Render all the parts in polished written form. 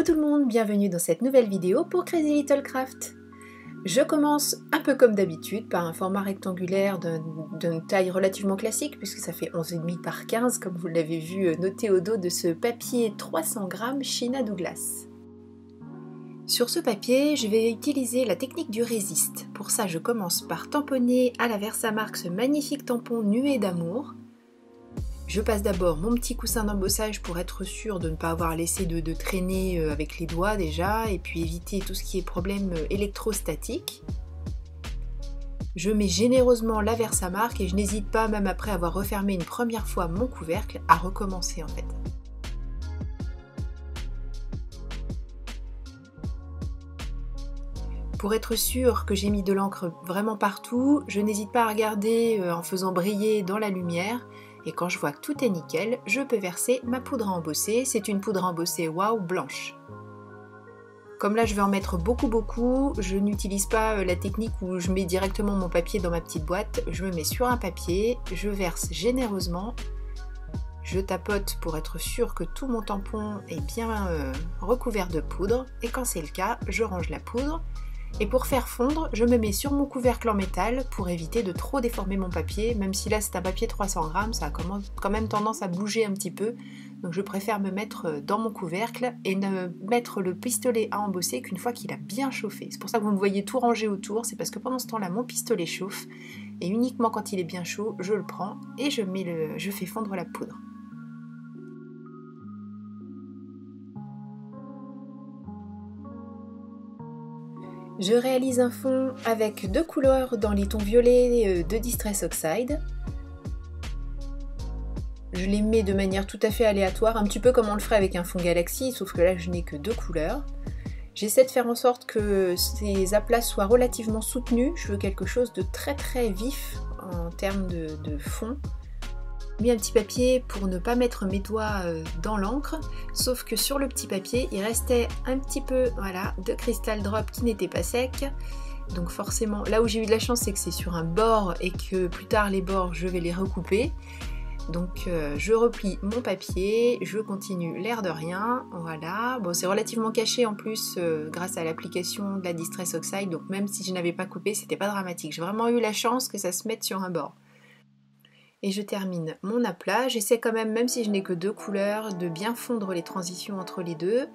Coucou tout le monde, bienvenue dans cette nouvelle vidéo pour Crazy Little Craft. Je commence un peu comme d'habitude par un format rectangulaire d'une taille relativement classique puisque ça fait 11,5 par 15 comme vous l'avez vu noté au dos de ce papier 300 g China Douglas. Sur ce papier, je vais utiliser la technique du résiste. Pour ça, je commence par tamponner à la Versamark ce magnifique tampon nuée d'amour. Je passe d'abord mon petit coussin d'embossage pour être sûr de ne pas avoir laissé de traîner avec les doigts déjà et puis éviter tout ce qui est problème électrostatique. Je mets généreusement la Versamark et je n'hésite pas, même après avoir refermé une première fois mon couvercle, à recommencer en fait. Pour être sûr que j'ai mis de l'encre vraiment partout, je n'hésite pas à regarder en faisant briller dans la lumière. Et quand je vois que tout est nickel, je peux verser ma poudre à embosser. C'est une poudre à embosser Wow blanche. Comme là je vais en mettre beaucoup, je n'utilise pas la technique où je mets directement mon papier dans ma petite boîte. Je me mets sur un papier, je verse généreusement, je tapote pour être sûr que tout mon tampon est bien recouvert de poudre. Et quand c'est le cas, je range la poudre. Et pour faire fondre, je me mets sur mon couvercle en métal pour éviter de trop déformer mon papier, même si là c'est un papier 300 g, ça a quand même tendance à bouger un petit peu, donc je préfère me mettre dans mon couvercle et ne mettre le pistolet à embosser qu'une fois qu'il a bien chauffé. C'est pour ça que vous me voyez tout ranger autour, c'est parce que pendant ce temps-là mon pistolet chauffe, et uniquement quand il est bien chaud, je le prends et je fais fondre la poudre. Je réalise un fond avec deux couleurs dans les tons violets de Distress Oxide. Je les mets de manière tout à fait aléatoire, un petit peu comme on le ferait avec un fond Galaxy, sauf que là je n'ai que deux couleurs. J'essaie de faire en sorte que ces aplats soient relativement soutenus. Je veux quelque chose de très vif en termes de fond. J'ai mis un petit papier pour ne pas mettre mes doigts dans l'encre, sauf que sur le petit papier il restait un petit peu de Crystal Drop qui n'était pas sec, donc forcément là où j'ai eu de la chance c'est que c'est sur un bord et que plus tard les bords je vais les recouper, donc je replie mon papier, je continue l'air de rien, voilà, bon c'est relativement caché en plus grâce à l'application de la Distress Oxide, donc même si je n'avais pas coupé c'était pas dramatique, j'ai vraiment eu la chance que ça se mette sur un bord. Et je termine mon aplat, j'essaie quand même si je n'ai que deux couleurs, de bien fondre les transitions entre les deux.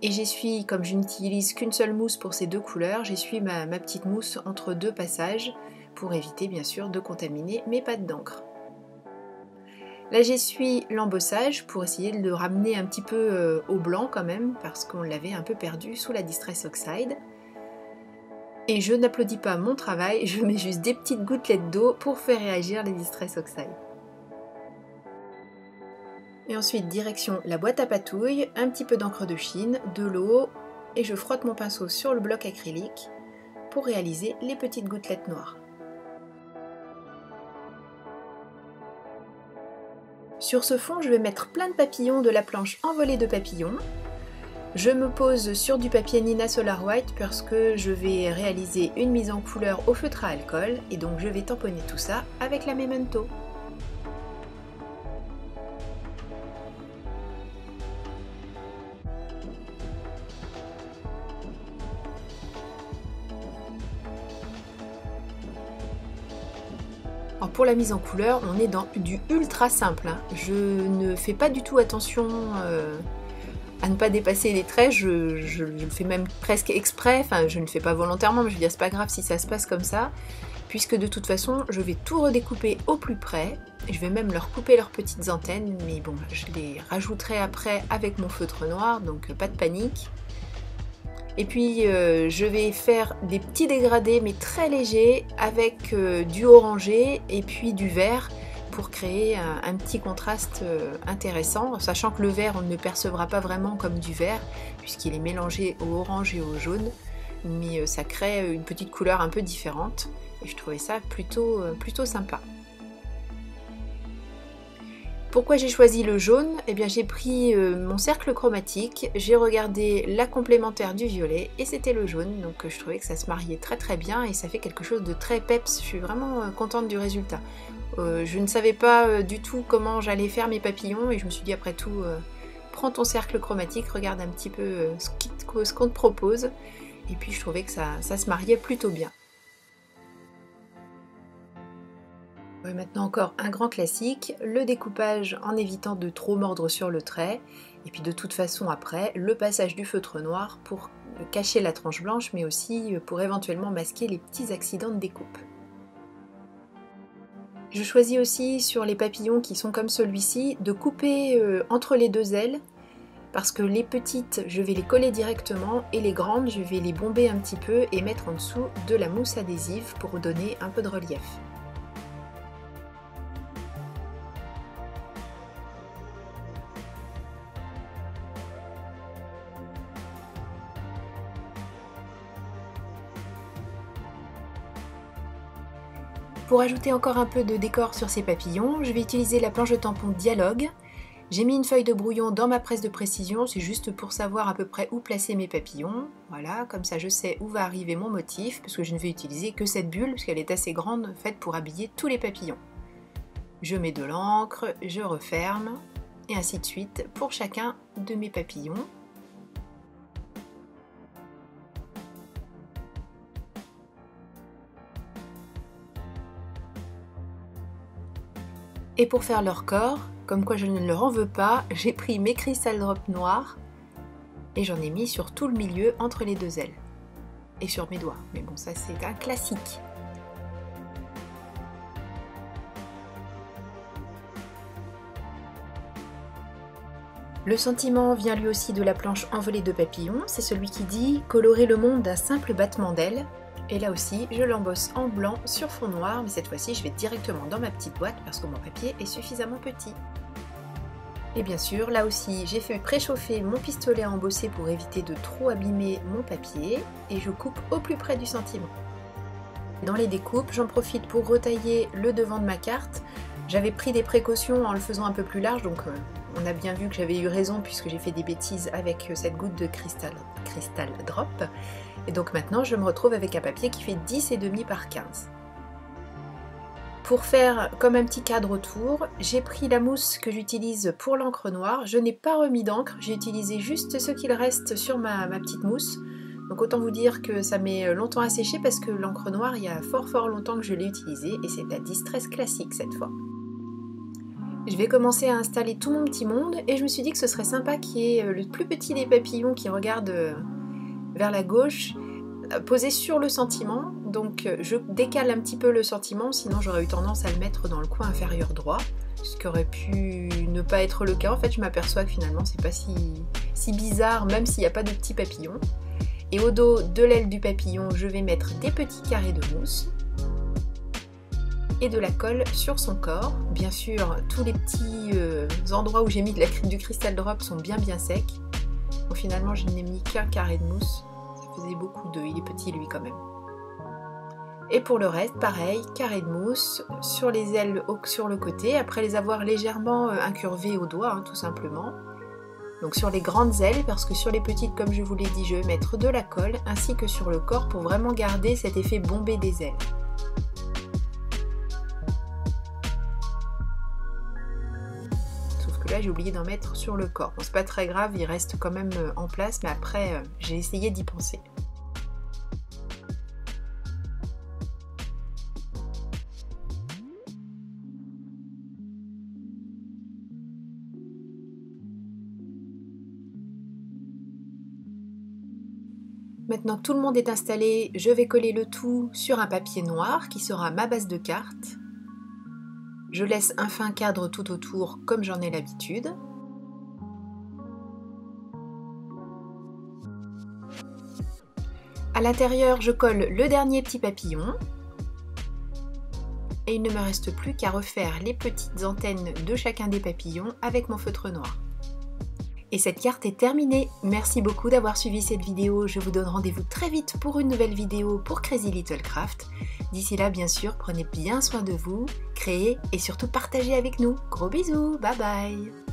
Et j'essuie, comme je n'utilise qu'une seule mousse pour ces deux couleurs, j'essuie ma petite mousse entre deux passages pour éviter bien sûr de contaminer mes pattes d'encre. Là j'essuie l'embossage pour essayer de le ramener un petit peu au blanc quand même, parce qu'on l'avait un peu perdu sous la Distress Oxide. Et je n'applaudis pas mon travail, je mets juste des petites gouttelettes d'eau pour faire réagir les Distress Oxide. Et ensuite, direction la boîte à patouille, un petit peu d'encre de Chine, de l'eau, et je frotte mon pinceau sur le bloc acrylique pour réaliser les petites gouttelettes noires. Sur ce fond, je vais mettre plein de papillons de la planche envolée de papillons. Je me pose sur du papier Nina Solar White parce que je vais réaliser une mise en couleur au feutre à alcool et donc je vais tamponner tout ça avec la Memento. Alors pour la mise en couleur, on est dans du ultra simple, hein. Je ne fais pas du tout attention à ne pas dépasser les traits, je le fais même presque exprès, enfin je ne le fais pas volontairement, mais je veux dire c'est pas grave si ça se passe comme ça, puisque de toute façon je vais tout redécouper au plus près, je vais même leur couper leurs petites antennes, mais bon je les rajouterai après avec mon feutre noir, donc pas de panique. Et puis je vais faire des petits dégradés mais très légers avec du orangé et puis du vert, pour créer un petit contraste intéressant, sachant que le vert on ne le percevra pas vraiment comme du vert puisqu'il est mélangé au orange et au jaune, mais ça crée une petite couleur un peu différente et je trouvais ça plutôt sympa. Pourquoi j'ai choisi le jaune? Eh bien j'ai pris mon cercle chromatique, j'ai regardé la complémentaire du violet et c'était le jaune, donc je trouvais que ça se mariait très bien et ça fait quelque chose de très peps, je suis vraiment contente du résultat. Je ne savais pas du tout comment j'allais faire mes papillons et je me suis dit après tout prends ton cercle chromatique, regarde un petit peu ce qu'on te propose. Et puis je trouvais que ça se mariait plutôt bien. Maintenant encore un grand classique, le découpage en évitant de trop mordre sur le trait. Et puis de toute façon après, le passage du feutre noir pour cacher la tranche blanche, mais aussi pour éventuellement masquer les petits accidents de découpe. Je choisis aussi sur les papillons qui sont comme celui-ci de couper entre les deux ailes, parce que les petites je vais les coller directement et les grandes je vais les bomber un petit peu et mettre en dessous de la mousse adhésive pour donner un peu de relief. Pour ajouter encore un peu de décor sur ces papillons, je vais utiliser la planche de tampon Dialogue. J'ai mis une feuille de brouillon dans ma presse de précision, c'est juste pour savoir à peu près où placer mes papillons. Voilà, comme ça je sais où va arriver mon motif, parce que je ne vais utiliser que cette bulle, parce qu'elle est assez grande, faite pour habiller tous les papillons. Je mets de l'encre, je referme, et ainsi de suite pour chacun de mes papillons. Et pour faire leur corps, comme quoi je ne leur en veux pas, j'ai pris mes Crystal Drops noirs et j'en ai mis sur tout le milieu entre les deux ailes. Et sur mes doigts, mais bon ça c'est un classique. Le sentiment vient lui aussi de la planche envolée de papillons, c'est celui qui dit « Colorer le monde d'un simple battement d'ailes ». Et là aussi, je l'embosse en blanc sur fond noir, mais cette fois-ci, je vais directement dans ma petite boîte parce que mon papier est suffisamment petit. Et bien sûr, là aussi, j'ai fait préchauffer mon pistolet à embosser pour éviter de trop abîmer mon papier et je coupe au plus près du sentiment. Dans les découpes, j'en profite pour retailler le devant de ma carte. J'avais pris des précautions en le faisant un peu plus large, donc on a bien vu que j'avais eu raison puisque j'ai fait des bêtises avec cette goutte de Crystal Drop. Et donc maintenant je me retrouve avec un papier qui fait 10,5 par 15. Pour faire comme un petit cadre autour, j'ai pris la mousse que j'utilise pour l'encre noire. Je n'ai pas remis d'encre, j'ai utilisé juste ce qu'il reste sur ma petite mousse. Donc autant vous dire que ça met longtemps à sécher parce que l'encre noire, il y a fort longtemps que je l'ai utilisée et c'est de la Distress classique cette fois. Je vais commencer à installer tout mon petit monde et je me suis dit que ce serait sympa qu'il y ait le plus petit des papillons qui regarde vers la gauche, posé sur le sentiment. Donc je décale un petit peu le sentiment, sinon j'aurais eu tendance à le mettre dans le coin inférieur droit, ce qui aurait pu ne pas être le cas. En fait je m'aperçois que finalement c'est pas si bizarre, même s'il n'y a pas de petits papillons. Et au dos de l'aile du papillon, je vais mettre des petits carrés de mousse et de la colle sur son corps. Bien sûr, tous les petits endroits où j'ai mis du Crystal Drop sont bien secs. Bon, finalement, je n'ai mis qu'un carré de mousse. Ça faisait beaucoup d'œufs, il est petit lui quand même. Et pour le reste, pareil, carré de mousse sur les ailes sur le côté, après les avoir légèrement incurvées au doigt, hein, tout simplement. Donc sur les grandes ailes, parce que sur les petites, comme je vous l'ai dit, je vais mettre de la colle, ainsi que sur le corps pour vraiment garder cet effet bombé des ailes. Sauf que là, j'ai oublié d'en mettre sur le corps. Bon, c'est pas très grave, il reste quand même en place, mais après, j'ai essayé d'y penser. Maintenant que tout le monde est installé, je vais coller le tout sur un papier noir qui sera ma base de carte. Je laisse un fin cadre tout autour comme j'en ai l'habitude. À l'intérieur, je colle le dernier petit papillon. Et il ne me reste plus qu'à refaire les petites antennes de chacun des papillons avec mon feutre noir. Et cette carte est terminée. Merci beaucoup d'avoir suivi cette vidéo. Je vous donne rendez-vous très vite pour une nouvelle vidéo pour Crazy Little Craft. D'ici là, bien sûr, prenez bien soin de vous, créez et surtout partagez avec nous. Gros bisous, bye bye!